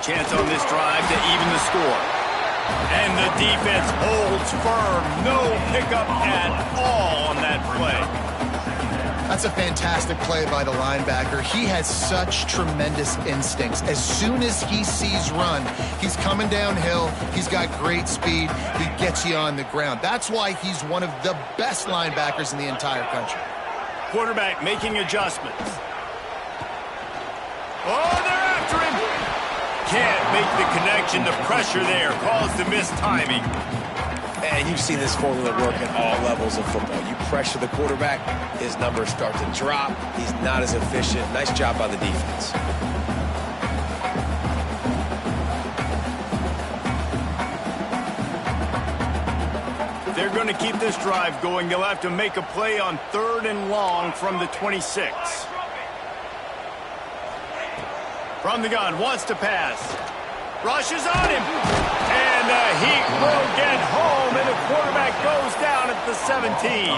chance on this drive to even the score. And the defense holds firm. No pickup at all on that play. That's a fantastic play by the linebacker. He has such tremendous instincts. As soon as he sees run, he's coming downhill. He's got great speed. He gets you on the ground. That's why he's one of the best linebackers in the entire country. Quarterback making adjustments. Oh, they're after him. Can't make the connection. The pressure there caused the missed timing. And you've seen this formula work at all levels of football. You pressure the quarterback, his numbers start to drop. He's not as efficient. Nice job by the defense. They're going to keep this drive going. They'll have to make a play on 3rd and long from the 26. From the gun, wants to pass. Rushes on him. And the Heat will get home, and the quarterback goes down at the 17.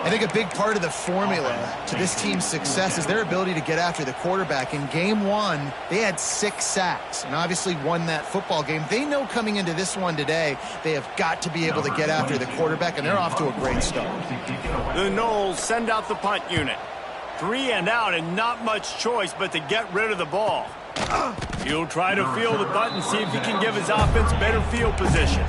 I think a big part of the formula to this team's success is their ability to get after the quarterback. In game 1, they had 6 sacks and obviously won that football game. They know coming into this one today, they have got to be able to get after the quarterback, and they're off to a great start. The Noles send out the punt unit. 3 and out, and not much choice but to get rid of the ball. He'll try to field the punt and see if he can give his offense better field position.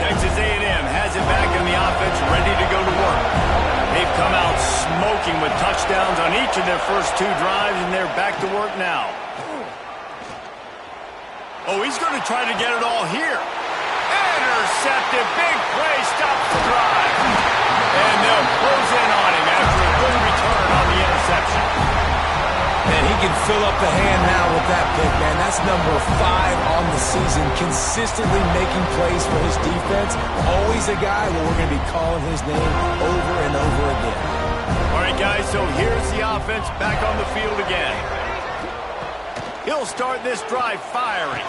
Texas A&M has it back in the offense, ready to go to work. They've come out smoking with touchdowns on each of their first 2 drives, and they're back to work now. Oh, he's going to try to get it all here. Intercepted. Big play. Stops the drive. And they'll close in on him after a good return on the interception. And he can fill up the hand now with that pick, man. That's number 5 on the season. Consistently making plays for his defense. Always a guy where we're going to be calling his name over and over again. All right, guys, so here's the offense back on the field again. He'll start this drive firing.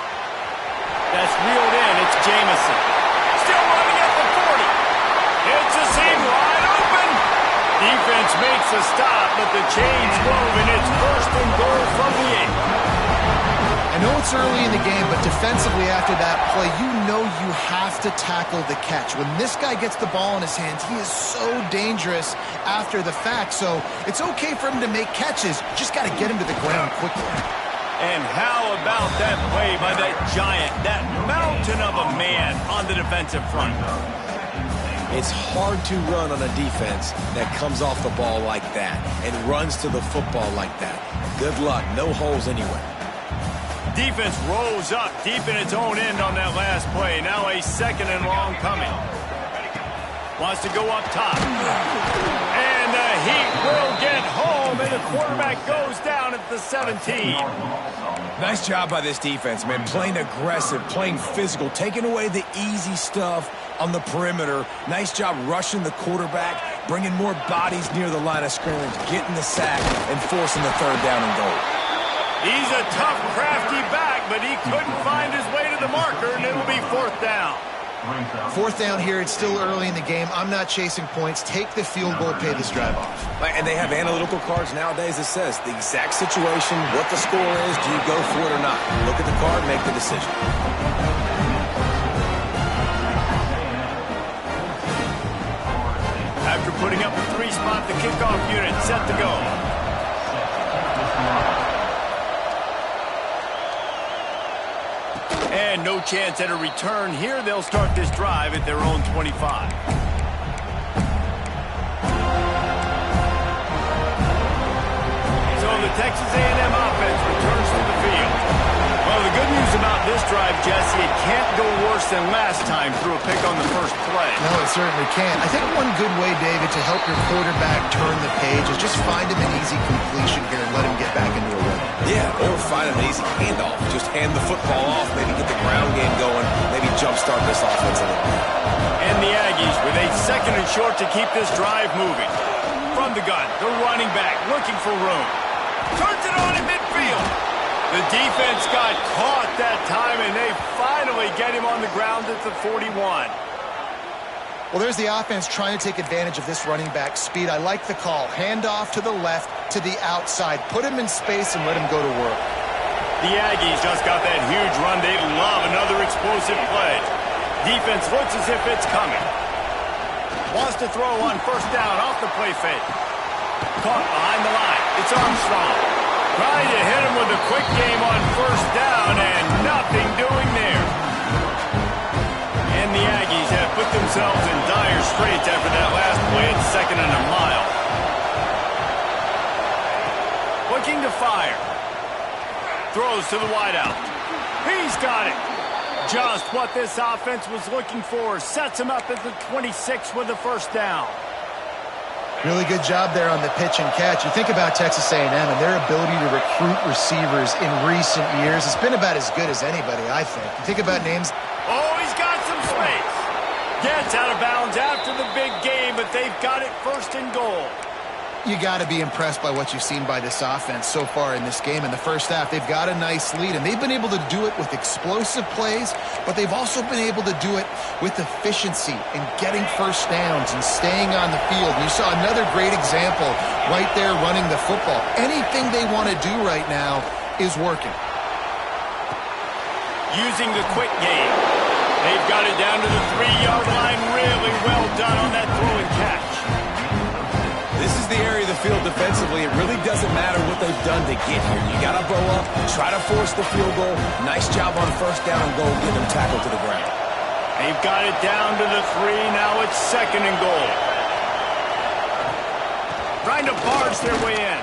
That's reeled in. It's Jamison. Still running at the 40. It's a seam wide open. Defense makes a stop, but the chains move, and it's 1st and goal from the 8. I know it's early in the game, but defensively after that play, you know you have to tackle the catch. When this guy gets the ball in his hands, he is so dangerous after the fact. So it's okay for him to make catches. Just got to get him to the ground quickly. And how about that play by that giant, that mountain of a man on the defensive front? It's hard to run on a defense that comes off the ball like that and runs to the football like that. Good luck. No holes anywhere. Defense rolls up deep in its own end on that last play. Now a 2nd and long coming. Wants to go up top. And the Heat will get home, and the quarterback goes down at the 17. Nice job by this defense, man. Playing aggressive, playing physical, taking away the easy stuff on the perimeter. Nice job rushing the quarterback, bringing more bodies near the line of scrimmage, getting the sack, and forcing the 3rd down and goal. He's a tough, crafty back, but he couldn't find his way to the marker, and it'll be 4th down. 4th down here. It's still early in the game. I'm not chasing points. Take the field goal, pay this drive off. And they have analytical cards nowadays that says the exact situation, what the score is, do you go for it or not? Look at the card, make the decision. After putting up a 3-spot, the kickoff unit set to go. And no chance at a return here. They'll start this drive at their own 25. So the Texas A&M offense returns to the field. Well, the good news about this drive, Jesse, it can't go worse than last time through a pick on the first play. No, it certainly can't. I think one good way, David, to help your quarterback turn the page is just find him an easy completion here and let him get back into a rhythm. Yeah, or find an easy handoff. Just hand the football off, maybe get the ground game going, maybe jumpstart this offense a little bit. And the Aggies with a 2nd and short to keep this drive moving. From the gun, the running back looking for room. Turns it on in midfield. The defense got caught that time, and they finally get him on the ground at the 41. Well, there's the offense trying to take advantage of this running back speed. I like the call. Hand off to the left, to the outside. Put him in space and let him go to work. The Aggies just got that huge run. They love another explosive play. Defense looks as if it's coming. Wants to throw on first down off the play fake. Caught behind the line. It's Armstrong. Trying to hit him with a quick game on first down and nothing doing there. And the Aggies have put themselves in dire straits after that last play at 2nd and a mile. Looking to fire. Throws to the wideout. He's got it. Just what this offense was looking for. Sets him up at the 26 with the first down. Really good job there on the pitch and catch. You think about Texas A&M and their ability to recruit receivers in recent years. It's been about as good as anybody, I think. You think about names. Oh, he's got some space. Gets out of bounds after the big game, but they've got it 1st and goal. You got to be impressed by what you've seen by this offense so far in this game. In the first half, they've got a nice lead, and they've been able to do it with explosive plays, but they've also been able to do it with efficiency and getting first downs and staying on the field. And you saw another great example right there running the football. Anything they want to do right now is working. Using the quick game. They've got it down to the 3-yard line. Really well done on that throw and catch. This is the area of the field defensively. It really doesn't matter what they've done to get here. You got to blow up, try to force the field goal. Nice job on first down and goal, get them tackled to the ground. They've got it down to the 3. Now it's 2nd and goal. Trying to barge their way in.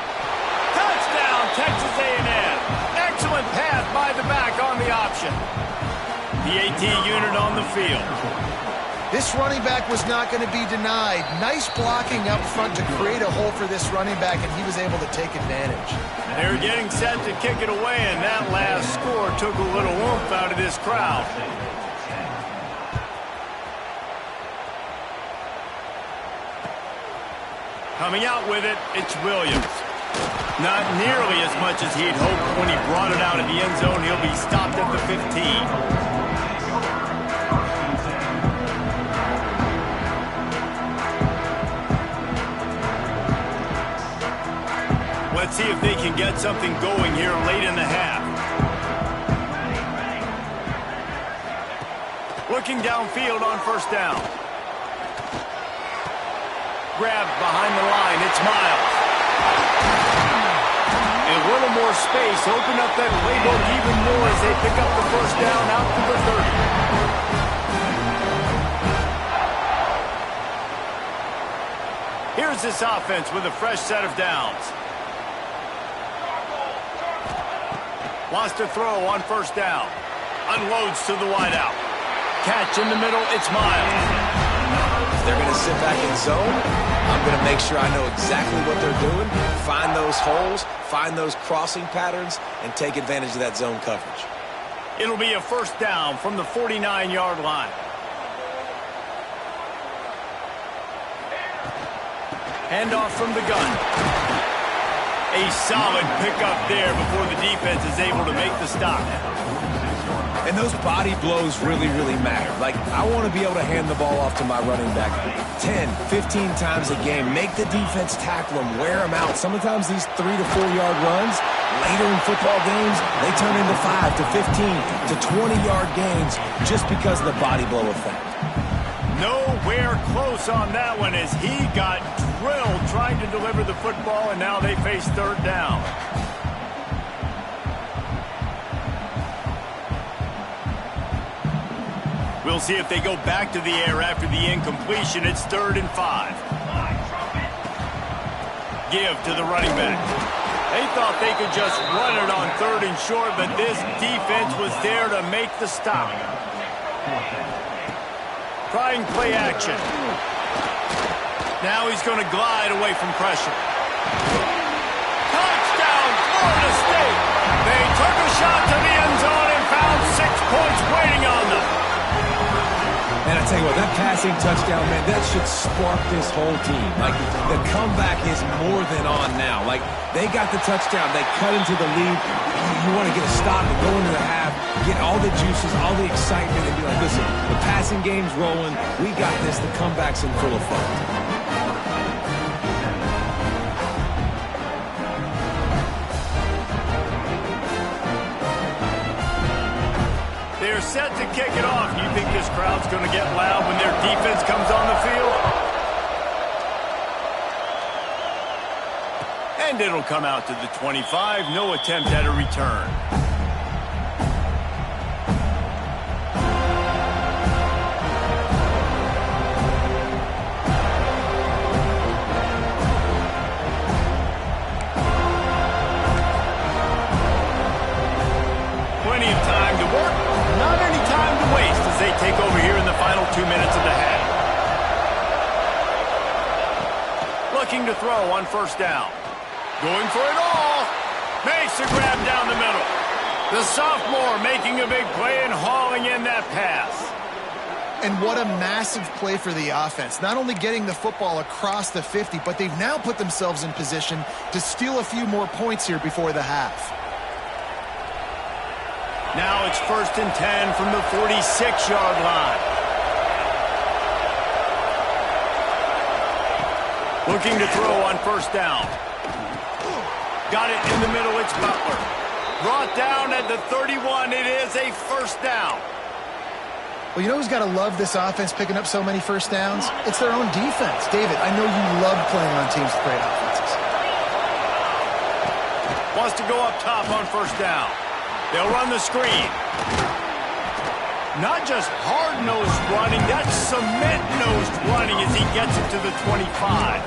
Touchdown, Texas A&M. Excellent pass by the back on the option. The AT unit on the field. This running back was not going to be denied. Nice blocking up front to create a hole for this running back, and he was able to take advantage. They're getting set to kick it away, and that last score took a little oomph out of this crowd. Coming out with it, it's Williams. Not nearly as much as he'd hoped when he brought it out of the end zone. He'll be stopped at the 15. Let's see if they can get something going here late in the half. Looking downfield on first down. Grabbed behind the line. It's Miles. A little more space. Open up that playbook even more as they pick up the first down out to the 30. Here's this offense with a fresh set of downs. Wants to throw on first down. Unloads to the wideout. Catch in the middle, it's Miles. If they're going to sit back in zone, I'm going to make sure I know exactly what they're doing, find those holes, find those crossing patterns, and take advantage of that zone coverage. It'll be a first down from the 49-yard line. Handoff from the gun. A solid pickup there before the defense is able to make the stop. And those body blows really, really matter. Like, I want to be able to hand the ball off to my running back 10, 15 times a game. Make the defense tackle them, wear them out. Sometimes these 3 to 4 yard runs, later in football games, they turn into 5 to 15 to 20-yard gains just because of the body blow effect. Nowhere close on that one as he got drilled trying to deliver the football, and now they face third down. We'll see if they go back to the air after the incompletion. It's 3rd and 5. Give to the running back. They thought they could just run it on 3rd and short, but this defense was there to make the stop. Trying play action. Now he's going to glide away from pressure. Touchdown, Florida State. They took a shot to the end zone and found 6 points waiting on them. And I tell you what, that passing touchdown, man, that should spark this whole team. Like, the comeback is more than on now. Like, they got the touchdown. They cut into the lead. You want to get a stop and go into the half, get all the juices, all the excitement, and be like, listen, the passing game's rolling. We got this. The comeback's in full effect. They're set to kick it off. Do you think this crowd's going to get loud when their defense comes on the field? And it'll come out to the 25. No attempt at a return. Plenty of time to work. Not any time to waste as they take over here in the final 2 minutes of the half. Looking to throw on first down. Going for it all. Makes a grab down the middle. The sophomore making a big play and hauling in that pass. And what a massive play for the offense. Not only getting the football across the 50, but they've now put themselves in position to steal a few more points here before the half. Now it's 1st and 10 from the 46-yard line. Looking to throw on first down. Got it in the middle, it's Butler. Brought down at the 31, it is a first down. Well, you know who's got to love this offense picking up so many first downs? It's their own defense. David, I know you love playing on teams with great offenses. Wants to go up top on first down. They'll run the screen. Not just hard-nosed running, that's cement-nosed running as he gets it to the 25.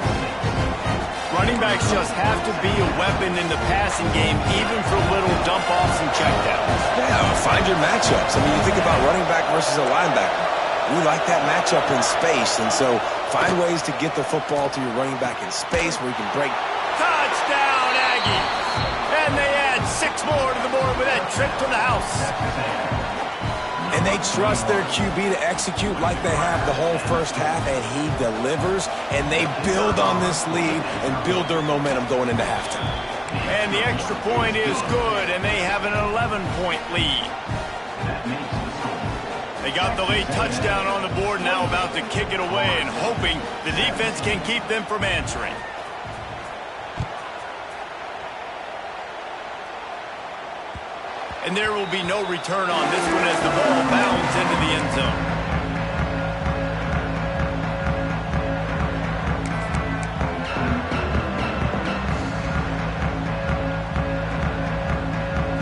Running backs just have to be a weapon in the passing game, even for little dump-offs and checkdowns. Yeah, find your matchups. I mean, you think about running back versus a linebacker. We like that matchup in space, and so find ways to get the football to your running back in space where you can break. Touchdown, Aggies! And they add 6 more to the board with that trip to the house. And they trust their QB to execute like they have the whole first half, and he delivers, and they build on this lead and build their momentum going into halftime. And the extra point is good, and they have an 11-point lead. They got the late touchdown on the board, now about to kick it away and hoping the defense can keep them from answering. And there will be no return on this one as the ball bounds into the end zone.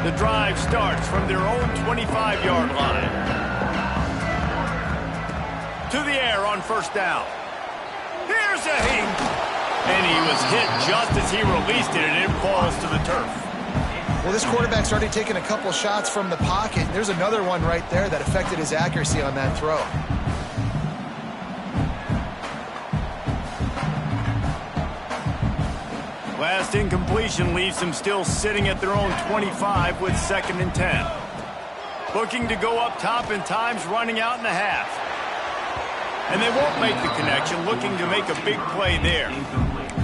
The drive starts from their own 25-yard line. To the air on first down. Here's a hit. And he was hit just as he released it, and it falls to the turf. Well, this quarterback's already taken a couple shots from the pocket. There's another one right there that affected his accuracy on that throw. Last incompletion leaves them still sitting at their own 25 with 2nd and 10. Looking to go up top and time's running out in the half. And they won't make the connection, looking to make a big play there.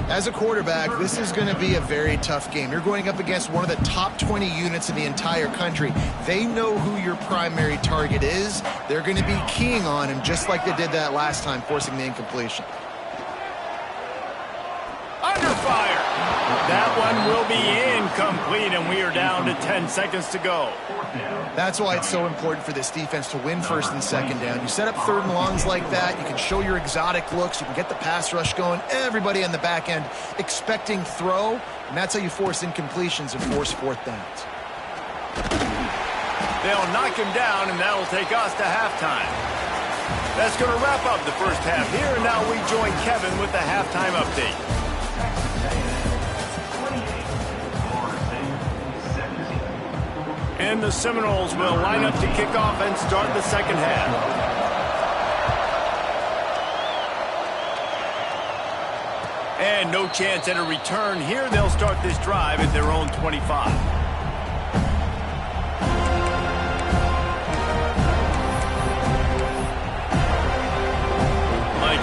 As a quarterback, this is going to be a very tough game. You're going up against one of the top 20 units in the entire country. They know who your primary target is. They're going to be keying on him just like they did that last time, forcing the incompletion. Under fire. That one will be incomplete, and we are down to 10 seconds to go. That's why it's so important for this defense to win 1st and 2nd down. You set up 3rd and longs like that, you can show your exotic looks, you can get the pass rush going, everybody on the back end expecting throw, and that's how you force incompletions and force 4th downs. They'll knock him down, and that'll take us to halftime. That's going to wrap up the first half here, and now we join Kevin with the halftime update. And the Seminoles will line up to kick off and start the second half. And no chance at a return here. They'll start this drive at their own 25.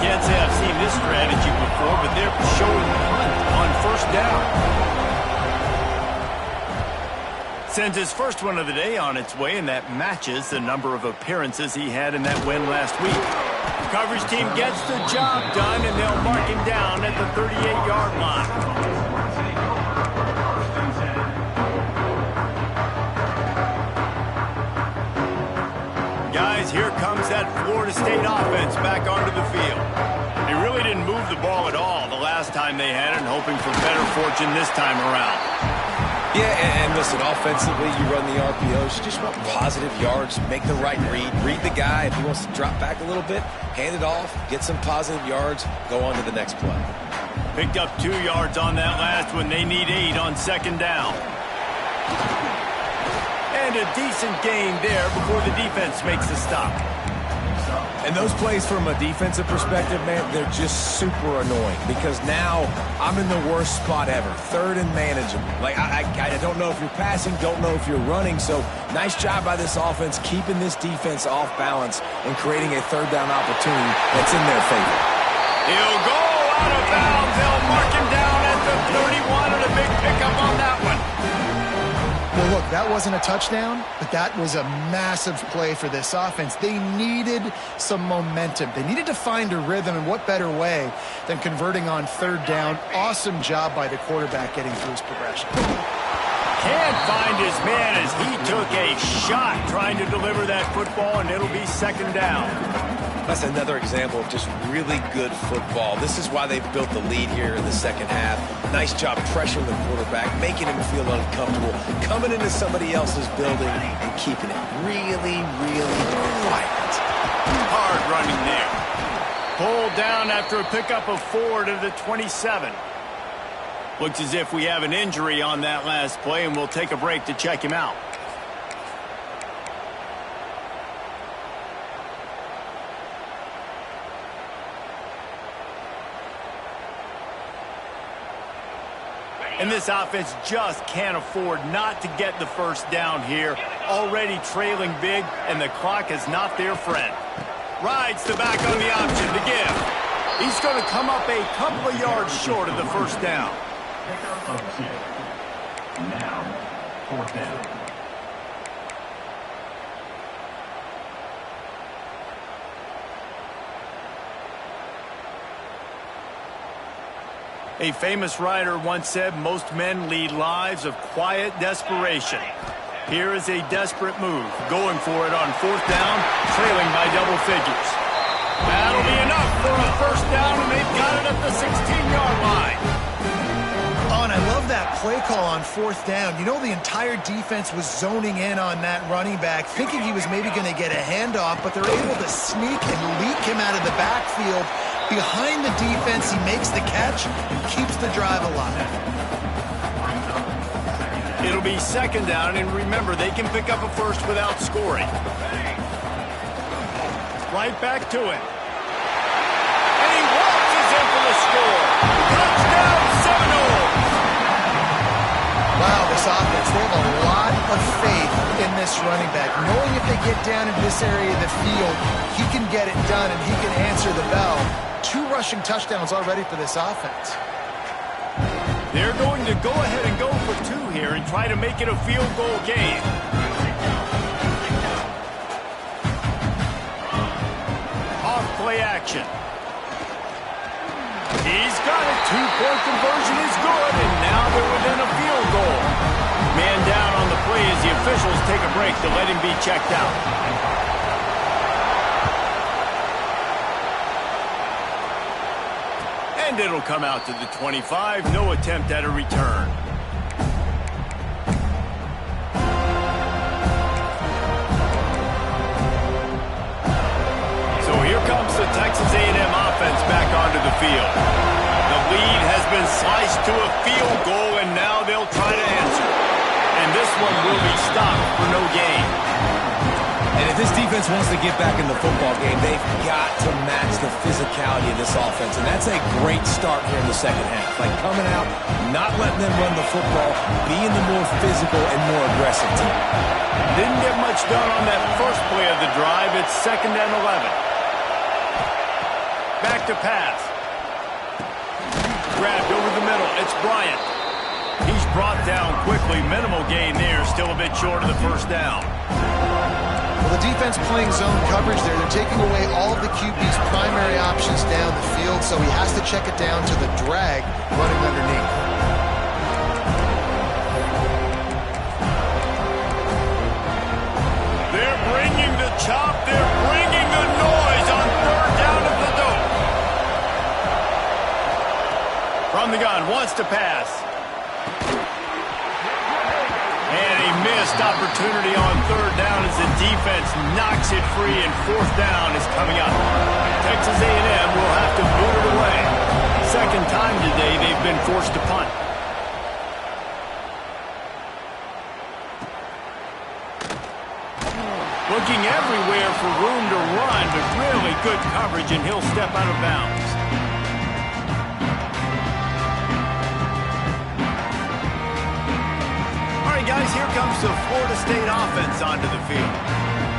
Can't say I've seen this strategy before, but they're showing punt on first down. Sends his first one of the day on its way, and that matches the number of appearances he had in that win last week. The coverage team gets the job done, and they'll mark him down at the 38-yard line. Here comes that Florida State offense back onto the field. They really didn't move the ball at all the last time they had it, and hoping for better fortune this time around. Yeah, and listen, offensively, you run the RPOs. You just want positive yards, make the right read. Read the guy. If he wants to drop back a little bit, hand it off, get some positive yards, go on to the next play. Picked up 2 yards on that last one. They need 8 on second down. And a decent gain there before the defense makes a stop. And those plays from a defensive perspective, man, they're just super annoying because now I'm in the worst spot ever. Third and manageable. Like, I don't know if you're passing, don't know if you're running. So nice job by this offense keeping this defense off balance and creating a third down opportunity that's in their favor. He'll go out of bounds. They'll mark him down at the 31 and a big pickup on that one. Well, look, that wasn't a touchdown, but that was a massive play for this offense. They needed some momentum. They needed to find a rhythm, and what better way than converting on third down. Awesome job by the quarterback getting through his progression. Can't find his man as he took a shot trying to deliver that football, and it'll be second down. That's another example of just really good football. This is why they've built the lead here in the second half. Nice job pressuring the quarterback, making him feel uncomfortable, coming into somebody else's building and keeping it really, really quiet. Hard running there. Pulled down after a pickup of 4 to the 27. Looks as if we have an injury on that last play, and we'll take a break to check him out. And this offense just can't afford not to get the first down here. Already trailing big, and the clock is not their friend. Rides the back on the option to give. He's going to come up a couple of yards short of the first down. Now, fourth down. A famous writer once said, most men lead lives of quiet desperation. Here is a desperate move, going for it on fourth down, trailing by double figures. That'll be enough for a first down, and they've got it at the 16-yard line. Oh, and I love that play call on fourth down. You know, the entire defense was zoning in on that running back, thinking he was maybe going to get a handoff, but they're able to sneak and leak him out of the backfield. Behind the defense, he makes the catch and keeps the drive alive. It'll be second down, and remember, they can pick up a first without scoring. Right back to it. And he waltzes in for the score. Touchdown, Seminoles! Wow, this offense, they have a lot of faith in this running back. Knowing if they get down in this area of the field, he can get it done and he can answer the bell. 2 rushing touchdowns already for this offense. They're going to go ahead and go for 2 here and try to make it a field goal game. Off play action. He's got it. 2-point conversion is good, and now they're within a field goal. Man down on the play as the officials take a break to let him be checked out. And it'll come out to the 25. No attempt at a return. So here comes the Texas A&M offense back onto the field. The lead has been sliced to a field goal, and now they'll try to answer. And this one will be stopped for no gain. And if this defense wants to get back in the football game, they've got to match the physicality of this offense. And that's a great start here in the second half. Like coming out, not letting them run the football, being the more physical and more aggressive team. Didn't get much done on that first play of the drive. It's second and 11. Back to pass. Grabbed over the middle. It's Bryant. He's brought down quickly. Minimal gain there. Still a bit short of the first down. Well, the defense playing zone coverage there. They're taking away all of the QB's primary options down the field, so he has to check it down to the drag running underneath. They're bringing the chop. They're bringing the noise on third down at the dope. From the gun, wants to pass. And a missed opportunity on third down as the defense knocks it free, and fourth down is coming up. Texas A&M will have to boot it away. Second time today they've been forced to punt. Looking everywhere for room to run, but really good coverage, and he'll step out of bounds. Guys, here comes the Florida State offense onto the field.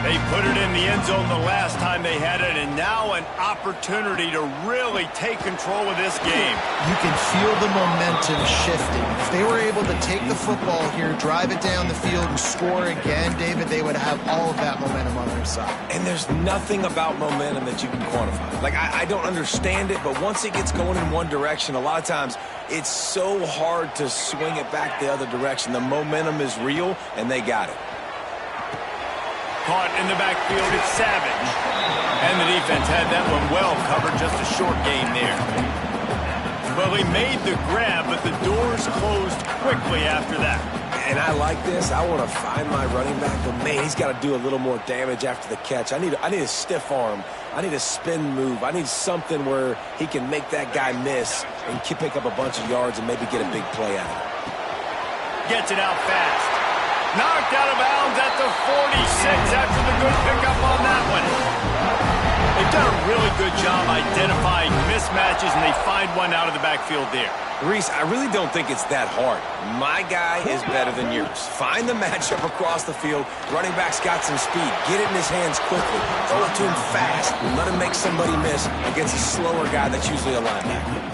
They put it in the end zone the last time they had it, and now an opportunity to really take control of this game. You can feel the momentum shifting. If they were able to take the football here, drive it down the field, and score again, David, they would have all of that momentum on their side. And there's nothing about momentum that you can quantify. Like, I don't understand it, but once it gets going in one direction, a lot of times it's so hard to swing it back the other direction. The momentum is real, and they got it. Caught in the backfield, it's Savage. And the defense had that one well covered, just a short gain there. Well, he made the grab, but the doors closed quickly after that. And I like this. I want to find my running back, but man, he's got to do a little more damage after the catch. I need a stiff arm. I need a spin move. I need something where he can make that guy miss and pick up a bunch of yards and maybe get a big play out of it. Gets it out fast. Knocked out of bounds at the 46 after the good pickup on that one. They've done a really good job identifying mismatches, and they find one out of the backfield there. Reese, I really don't think it's that hard. My guy is better than yours. Find the matchup across the field. Running back's got some speed. Get it in his hands quickly. Throw it to him fast. Let him make somebody miss against a slower guy that's usually a linebacker.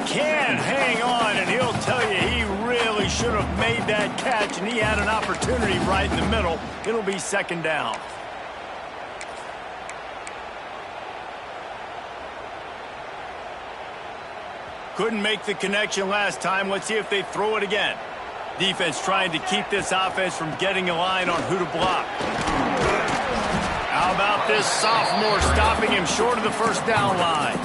Can hang on, and he'll tell you he really should have made that catch, and he had an opportunity right in the middle. It'll be second down. Couldn't make the connection last time. Let's see if they throw it again. Defense trying to keep this offense from getting a line on who to block. How about this sophomore stopping him short of the first down line?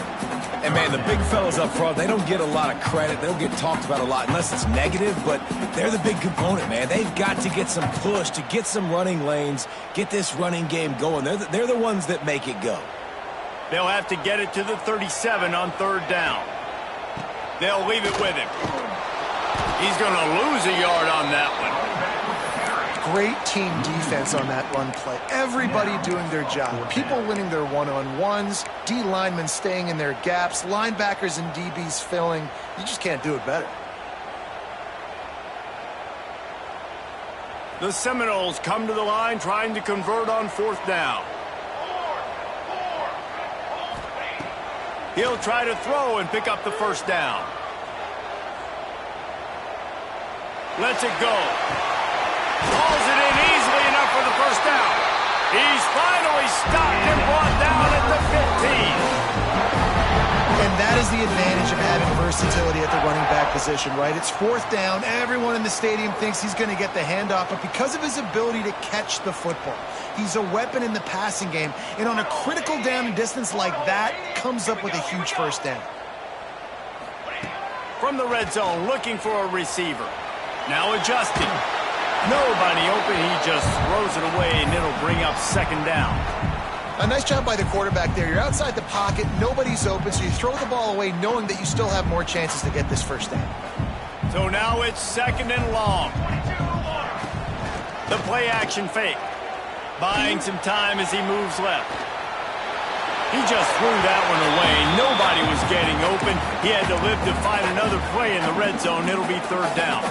And, man, the big fellas up front, they don't get a lot of credit. They don't get talked about a lot unless it's negative, but they're the big component, man. They've got to get some push to get some running lanes, get this running game going. They're the ones that make it go. They'll have to get it to the 37 on third down. They'll leave it with him. He's going to lose a yard on that one. Great team defense on that run play. Everybody doing their job. People winning their one-on-ones, D linemen staying in their gaps, linebackers and DBs filling. You just can't do it better. The Seminoles come to the line trying to convert on fourth down. He'll try to throw and pick up the first down. Lets it go. Hauls it in easily enough for the first down. He's finally stopped and brought down at the 15. And that is the advantage of having versatility at the running back position, right? It's fourth down. Everyone in the stadium thinks he's going to get the handoff, but because of his ability to catch the football, he's a weapon in the passing game. And on a critical down and distance like that, comes up with a huge first down. From the red zone, looking for a receiver. Now adjusting. Nobody open. He just throws it away, and it'll bring up second down. A nice job by the quarterback there. You're outside the pocket. Nobody's open, so you throw the ball away knowing that you still have more chances to get this first down. So now it's second and long. The play action fake. Buying some time as he moves left. He just threw that one away. Nobody was getting open. He had to live to find another play in the red zone. It'll be third down.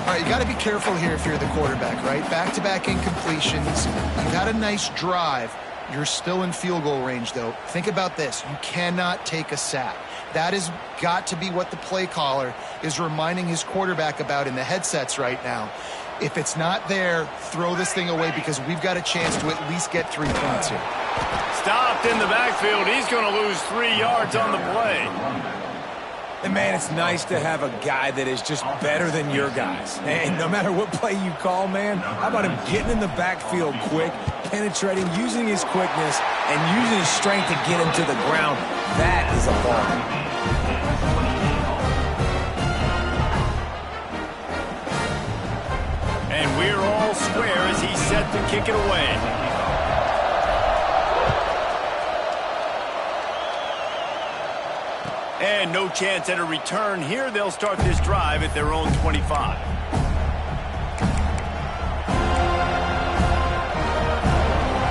All right, you got to be careful here if you're the quarterback, right? Back-to-back incompletions. You've had a nice drive. You're still in field goal range, though. Think about this. You cannot take a sack. That has got to be what the play caller is reminding his quarterback about in the headsets right now. If it's not there, throw this thing away because we've got a chance to at least get 3 points here. Stopped in the backfield. He's going to lose 3 yards on the play. And, man, it's nice to have a guy that is just better than your guys. And no matter what play you call, man, how about him getting in the backfield quick, penetrating, using his quickness, and using his strength to get him to the ground. That is a ball. And we're all square as he's set to kick it away. And no chance at a return here. They'll start this drive at their own 25.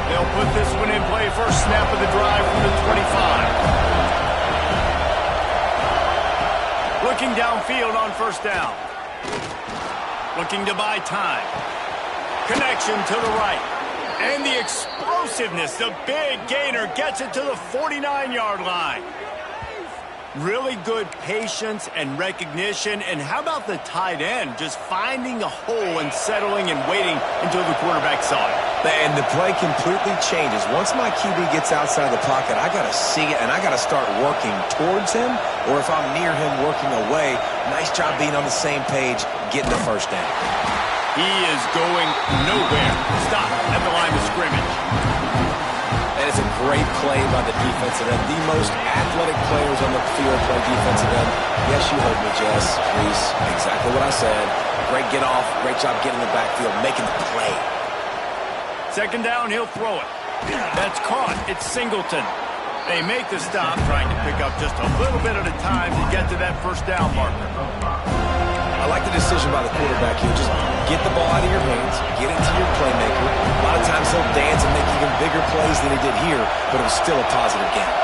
They'll put this one in play. First snap of the drive from the 25. Looking downfield on first down. Looking to buy time. Connection to the right. And the explosiveness, the big gainer gets it to the 49-yard line. Really good patience and recognition. And how about the tight end just finding a hole and settling and waiting until the quarterback saw it? And the play completely changes. Once my QB gets outside the pocket, I got to see it, and I got to start working towards him, or if I'm near him, working away. Nice job being on the same page, getting the first down. He is going nowhere. Stop at the line of scrimmage. And it's a great play by the defensive end. The most athletic players on the field play defensive end. Yes, you heard me, Jess, Reese. Exactly what I said. Great get off. Great job getting in the backfield, making the play. Second down, he'll throw it. That's caught. It's Singleton. They make the stop, trying to pick up just a little bit at a time to get to that first down marker. I like the decision by the quarterback here. Just get the ball out of your hands, get it to your playmaker. A lot of times he'll dance and make even bigger plays than he did here, but it was still a positive game.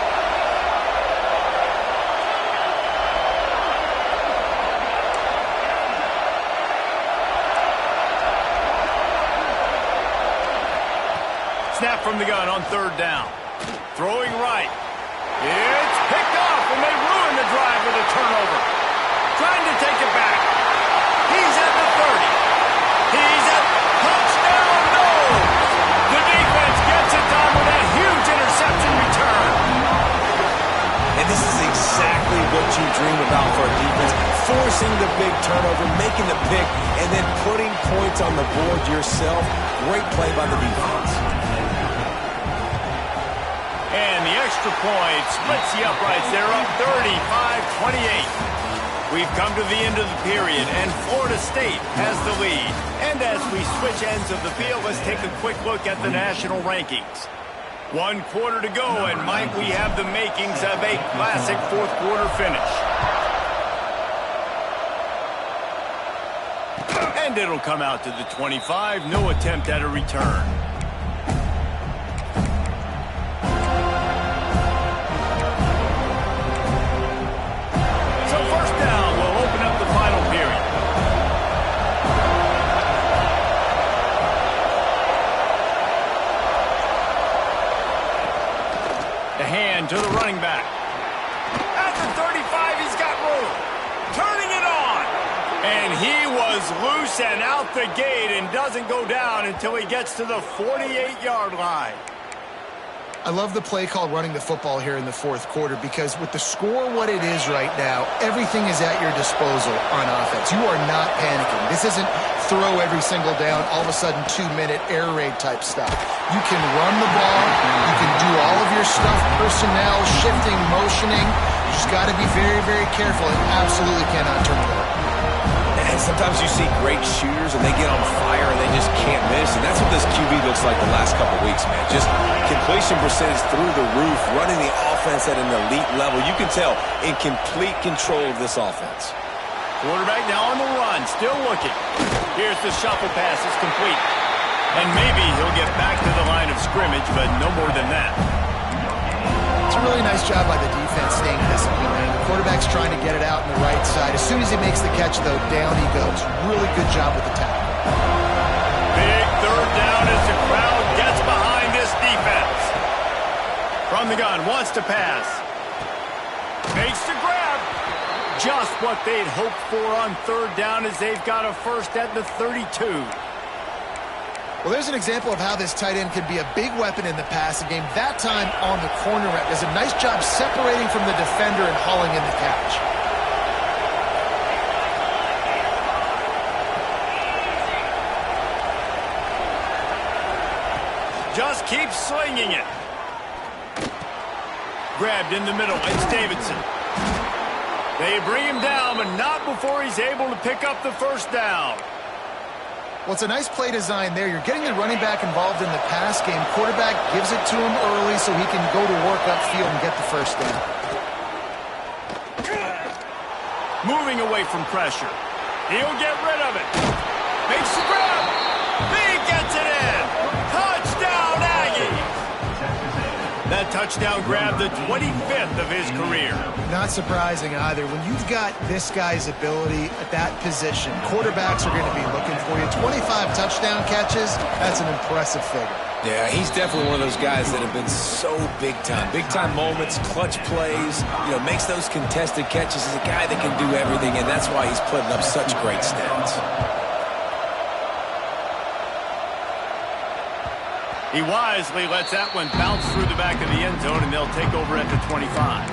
Snap from the gun on third down. Throwing right. It's picked off, and they ruin the drive with a turnover. Trying to take it back. He's at the 30. He's at touchdown. No! The defense gets it done with that huge interception return. And this is exactly what you dream about for a defense. Forcing the big turnover, making the pick, and then putting points on the board yourself. Great play by the defense. And the extra point splits the uprights. They're up 35-28. We've come to the end of the period, and Florida State has the lead. And as we switch ends of the field, let's take a quick look at the national rankings. 1 quarter to go, and Mike, we have the makings of a classic fourth quarter finish. And it'll come out to the 25. No attempt at a return. To the running back. At the 35, he's got room. Turning it on. And he was loose and out the gate and doesn't go down until he gets to the 48-yard line. I love the play call running the football here in the fourth quarter because with the score what it is right now, everything is at your disposal on offense. You are not panicking. This isn't throw every single down, all of a sudden 2-minute air raid type stuff. You can run the ball. You can do all of your stuff, personnel, shifting, motioning. You just got to be very, very careful and absolutely cannot turn it over. And sometimes you see great shooters and they get on fire and they just can't miss. And that's what this QB looks like the last couple weeks, man. Just completion percentage through the roof, running the offense at an elite level. You can tell in complete control of this offense. Quarterback now on the run, still looking. Here's the shuffle pass, it's complete. And maybe he'll get back to the line of scrimmage, but no more than that. It's a really nice job by the defense staying disciplined. The quarterback's trying to get it out on the right side. As soon as he makes the catch, though, down he goes. Really good job with the tackle. Big third down as the crowd gets behind this defense. From the gun, wants to pass. Makes the grab. Just what they'd hoped for on third down as they've got a first at the 32. Well, there's an example of how this tight end can be a big weapon in the passing game. That time on the corner route does a nice job separating from the defender and hauling in the catch. Just keeps slinging it. Grabbed in the middle. It's Davidson. They bring him down, but not before he's able to pick up the first down. Well, it's a nice play design there. You're getting the running back involved in the pass game. Quarterback gives it to him early so he can go to work upfield and get the first down. Moving away from pressure. He'll get rid of it. Makes the grab. He gets it in. Touchdown, Aggies. That touchdown grab, the 25th of his career. Not surprising either. When you've got this guy's ability at that position, quarterbacks are going to be looking for you. 25 touchdown catches, that's an impressive figure. Yeah, he's definitely one of those guys that have been so big time. Big time moments, clutch plays, makes those contested catches. He's a guy that can do everything, and that's why he's putting up such great stats. He wisely lets that one bounce through the back of the end zone, and they'll take over at the 25.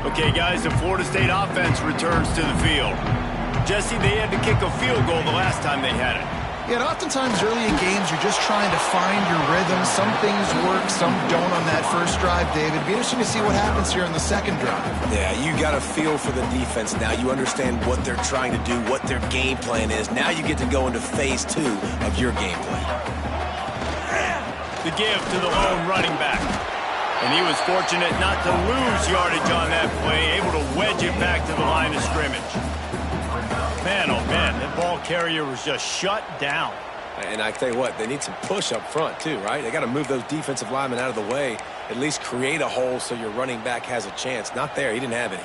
Okay, guys, the Florida State offense returns to the field. Jesse, they had to kick a field goal the last time they had it. Yeah, and oftentimes early in games, you're just trying to find your rhythm. Some things work, some don't on that first drive, David. It'd be interesting to see what happens here on the second drive. Yeah, you got a feel for the defense now. You understand what they're trying to do, what their game plan is. Now you get to go into phase 2 of your game plan. The give to the lone running back. And he was fortunate not to lose yardage on that play, able to wedge it back to the line of scrimmage. Man, oh man, that ball carrier was just shut down. And I tell you what, they need some push up front too, right? They got to move those defensive linemen out of the way, at least create a hole so your running back has a chance. Not there, he didn't have any.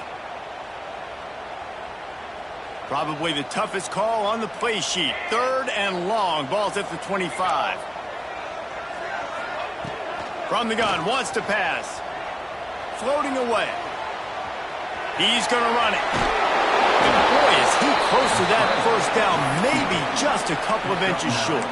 Probably the toughest call on the play sheet. Third and long, ball's at the 25. From the gun, wants to pass. Floating away. He's going to run it. Boy, is he close to that first down, maybe just a couple of inches short.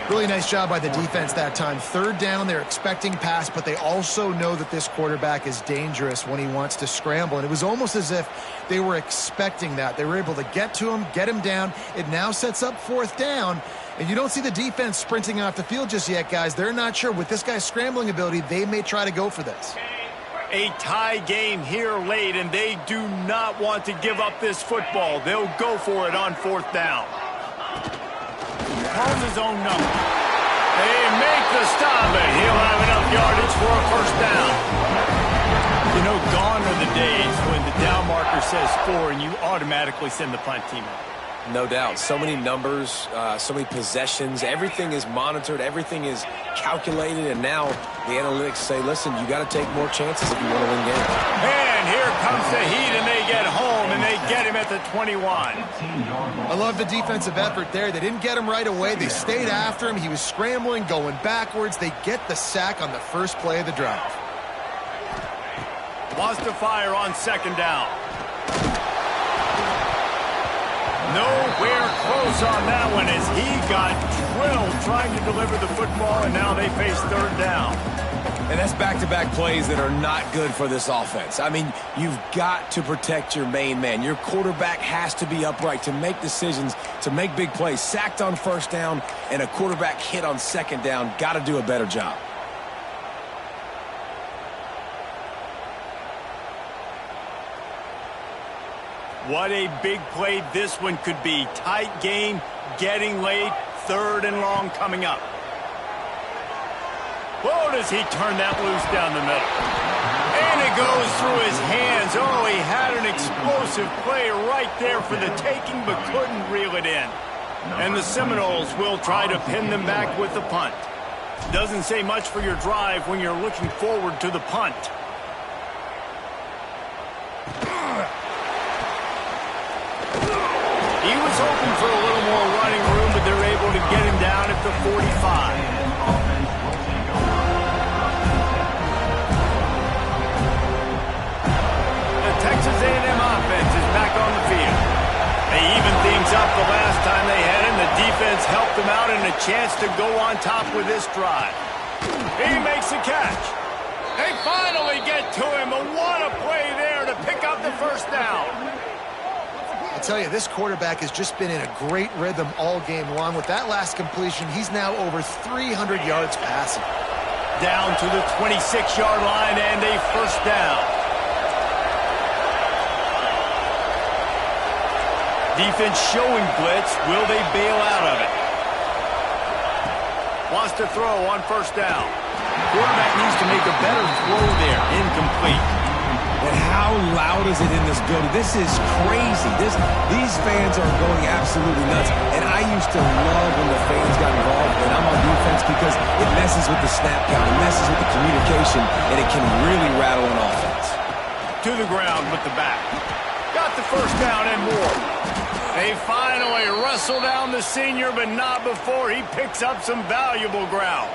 Really nice job by the defense that time. Third down, they're expecting pass, but they also know that this quarterback is dangerous when he wants to scramble. And it was almost as if they were expecting that. They were able to get to him, get him down. It now sets up fourth down. And you don't see the defense sprinting off the field just yet, guys. They're not sure. With this guy's scrambling ability, they may try to go for this. A tie game here late, and they do not want to give up this football. They'll go for it on fourth down. Calls his own number. They make the stop, and he'll have enough yardage for a first down. Gone are the days when the down marker says 4 and you automatically send the punt team out. No doubt. So many numbers, so many possessions. Everything is monitored. Everything is calculated. And now the analytics say, listen, you got to take more chances if you want to win games. And here comes the heat, and they get home, and they get him at the 21. I love the defensive effort there. They didn't get him right away. They stayed after him. He was scrambling, going backwards. They get the sack on the first play of the drive. Wants to fire on second down. Nowhere close on that one as he got drilled trying to deliver the football, and now they face third down. And that's back-to-back plays that are not good for this offense. I mean, you've got to protect your main man. Your quarterback has to be upright to make decisions, to make big plays. Sacked on first down and a quarterback hit on second down. Got to do a better job. What a big play this one could be. Tight game, getting late, third and long coming up. Whoa, does he turn that loose down the middle. And it goes through his hands. Oh, he had an explosive play right there for the taking, but couldn't reel it in. And the Seminoles will try to pin them back with the punt. Doesn't say much for your drive when you're looking forward to the punt. He was hoping for a little more running room, but they're able the 45. The Texas A&M offense is back on the field. They evened things up the last time they had him. The defense helped them out and a chance to go on top with this drive. He makes the catch. They finally get to him, but what a play there to pick up the first down. I tell you, this quarterback has just been in a great rhythm all game long. With that last completion, he's now over 300 yards passing. Down to the 26-yard line and a first down. Defense showing blitz. Will they bail out of it? Wants to throw on first down. Quarterback needs to make a better throw there. Incomplete. And how loud is it in this building? This is crazy. These fans are going absolutely nuts. And I used to love when the fans got involved when I'm on defense because it messes with the snap count, it messes with the communication, and it can really rattle an offense. To the ground with the back. Got the first down and more. They finally wrestle down the senior, but not before he picks up some valuable ground.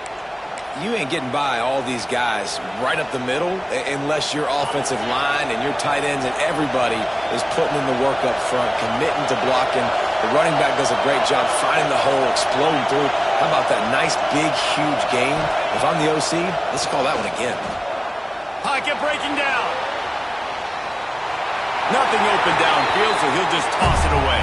You ain't getting by all these guys right up the middle unless your offensive line and your tight ends and everybody is putting in the work up front, committing to blocking. The running back does a great job finding the hole, exploding through. How about that nice, big, huge gain? If I'm the OC, let's call that one again. Pocket breaking down. Nothing open downfield, so he'll just toss it away.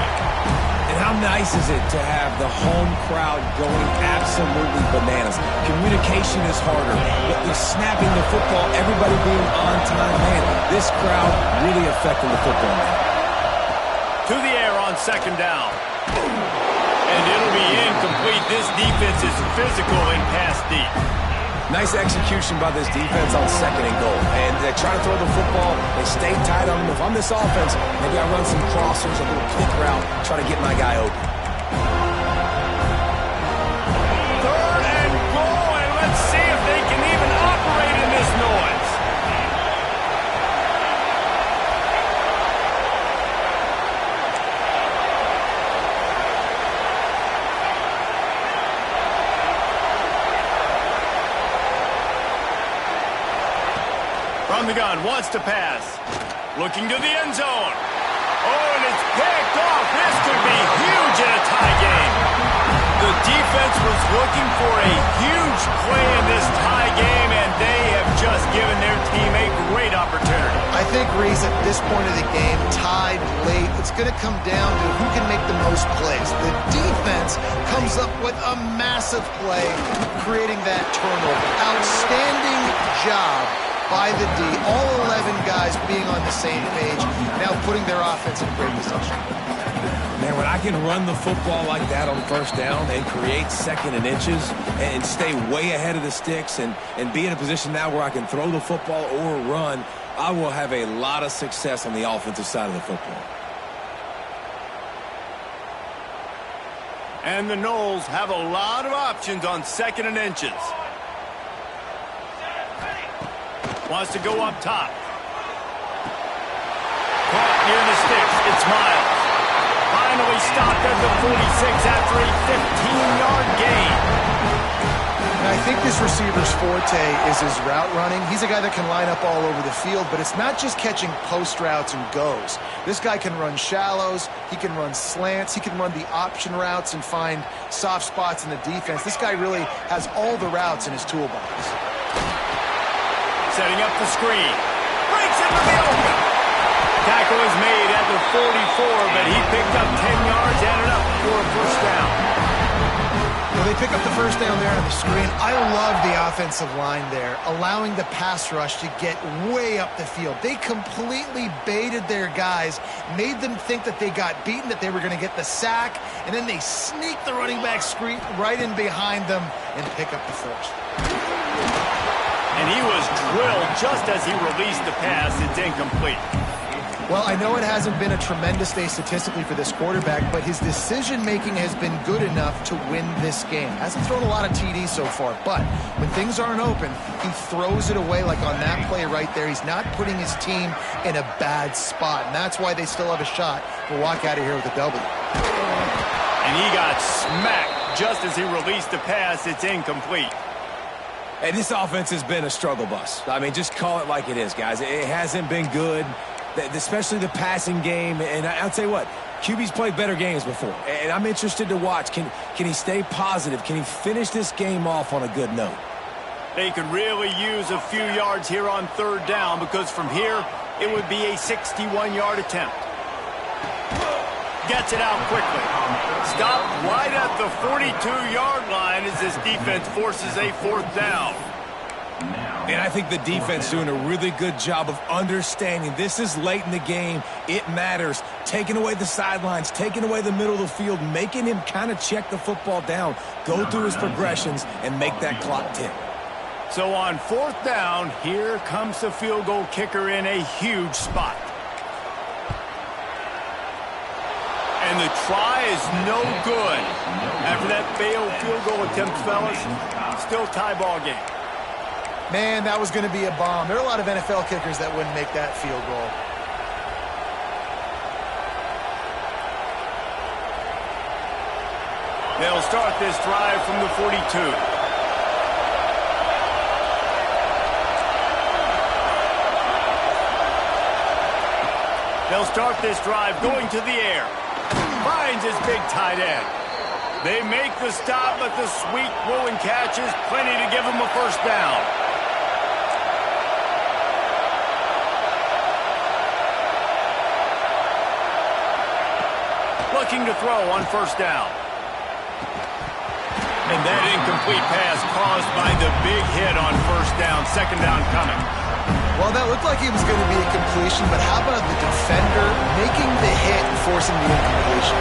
And how nice is it to have the home crowd going absolutely bananas? Communication is harder. The snapping the football, everybody being on time. Man, this crowd really affecting the football, man. To the air on second down. And it'll be incomplete. This defense is physical and pass deep. Nice execution by this defense on second and goal. And they try to throw the football. They stay tight on them. If I'm this offense, maybe I run some crossers, a little pick route, try to get my guy open. Third and goal, and let's see if they can even operate in this noise. From the gun, wants to pass. Looking to the end zone. Oh, and it's picked off. This could be huge in a tie game. The defense was looking for a huge play in this tie game, and they have just given their team a great opportunity. I think, Reese, at this point of the game, tied late, it's going to come down to who can make the most plays. The defense comes up with a massive play, creating that turnover. Outstanding job by the D, all 11 guys being on the same page, now putting their offense in great position. Man, when I can run the football like that on first down and create second and inches and stay way ahead of the sticks and be in a position now where I can throw the football or run, I will have a lot of success on the offensive side of the football. And the Noles have a lot of options on second and inches. Wants to go up top. Caught near the sticks. It's Miles. Finally stopped at the 46 after a 15-yard gain. Now, I think this receiver's forte is his route running. He's a guy that can line up all over the field, but it's not just catching post routes and goes. This guy can run shallows. He can run slants. He can run the option routes and find soft spots in the defense. This guy really has all the routes in his toolbox. Setting up the screen. Breaks into the open. Tackle is made at the 44, but he picked up 10 yards, ended up for a first down. Well, they pick up the first down there on the screen. I love the offensive line there, allowing the pass rush to get way up the field. They completely baited their guys, made them think that they got beaten, that they were going to get the sack, and then they sneak the running back screen right in behind them and pick up the first. And he was drilled just as he released the pass. It's incomplete. Well, I know it hasn't been a tremendous day statistically for this quarterback, but his decision-making has been good enough to win this game. Hasn't thrown a lot of TDs so far, but when things aren't open, he throws it away like on that play right there. He's not putting his team in a bad spot, and that's why they still have a shot to walk out of here with a W. And he got smacked just as he released the pass. It's incomplete. Hey, this offense has been a struggle bus. I mean, just call it like it is, guys. It hasn't been good, especially the passing game. And I'll tell you what, QB's played better games before. And I'm interested to watch. Can he stay positive? Can he finish this game off on a good note? They could really use a few yards here on third down, because from here, it would be a 61-yard attempt. Gets it out quickly. Stopped right at the 42-yard line as this defense forces a fourth down. And I think the defense doing a really good job of understanding this is late in the game. It matters. Taking away the sidelines, taking away the middle of the field, making him kind of check the football down, go through his progressions, and make that clock tick. So on fourth down, here comes the field goal kicker in a huge spot. And the try is no good. After that failed field goal attempt, fellas, still tie ball game. Man, that was going to be a bomb. There are a lot of NFL kickers that wouldn't make that field goal. They'll start this drive from the 42. They'll start this drive going to the air. Finds his big tight end. They make the stop, but the sweet throw and catch is plenty to give him a first down. Looking to throw on first down. And that incomplete pass caused by the big hit on first down. Second down coming. Well, that looked like it was going to be a completion, but how about the defender making the hit and forcing the incompletion?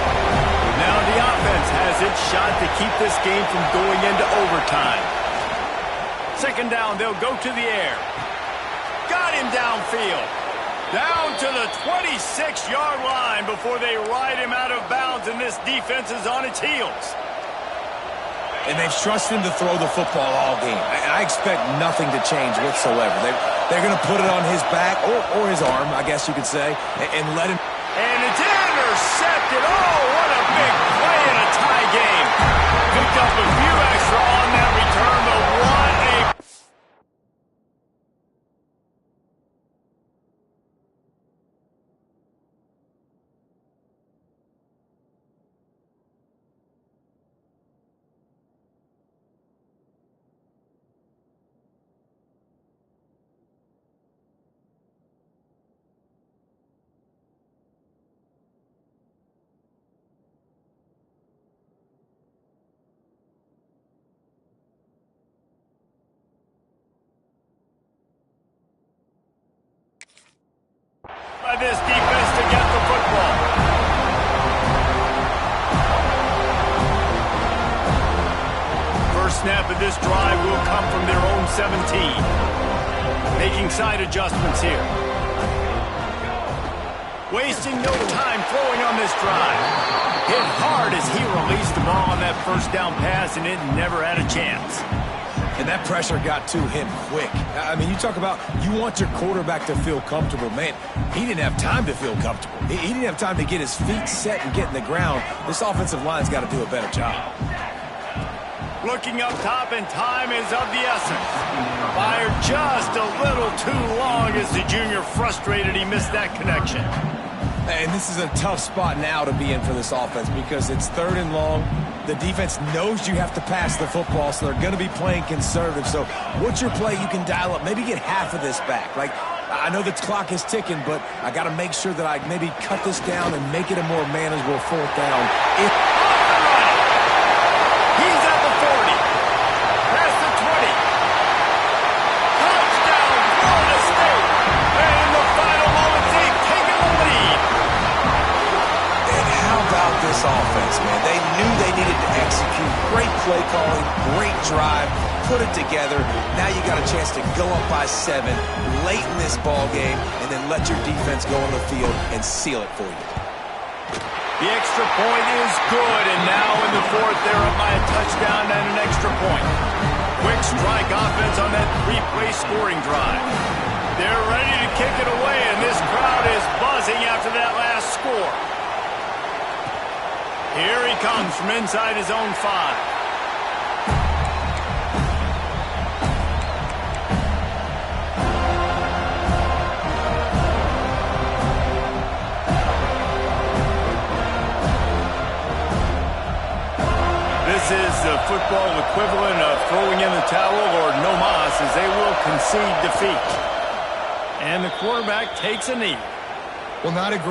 Now the offense has its shot to keep this game from going into overtime. Second down, they'll go to the air. Got him downfield. Down to the 26-yard line before they ride him out of bounds, and this defense is on its heels. And they've trusted him to throw the football all game. I expect nothing to change whatsoever. They're going to put it on his back, or his arm, I guess you could say, and let him. And it's intercepted. Oh, what a big play in a tie game. Picked up a few extra on that return, but what a... by this defense to get the football. First snap of this drive will come from their own 17. Making side adjustments here. Wasting no time throwing on this drive. Hit hard as he released the ball on that first down pass, and it never had a chance. And that pressure got to him quick. I mean, you talk about you want your quarterback to feel comfortable. Man, he didn't have time to feel comfortable. He didn't have time to get his feet set and get in the ground. This offensive line's got to do a better job. Looking up top, and time is of the essence. Fired just a little too long as the junior frustrated he missed that connection. And this is a tough spot now to be in for this offense because it's third and long. The defense knows you have to pass the football, so they're going to be playing conservative. So what's your play you can dial up? Maybe get half of this back. Like, I know the clock is ticking, but I got to make sure that I maybe cut this down and make it a more manageable fourth down. He's at the 40. Past the 20. Touchdown, Florida State. And in the final moments, they've taken the lead. And how about this offense, man? They knew they needed to execute. Great play calling, great drive, put it together. Now you got a chance to go up by 7 late in this ball game and then let your defense go on the field and seal it for you. The extra point is good, and now in the fourth, they're up by a touchdown and an extra point. Quick strike offense on that 3-play scoring drive. They're ready to kick it away, and this crowd is buzzing after that last score. Here he comes from inside his own 5. This is the football equivalent of throwing in the towel or no mas, as they will concede defeat. And the quarterback takes a knee. Well, not a great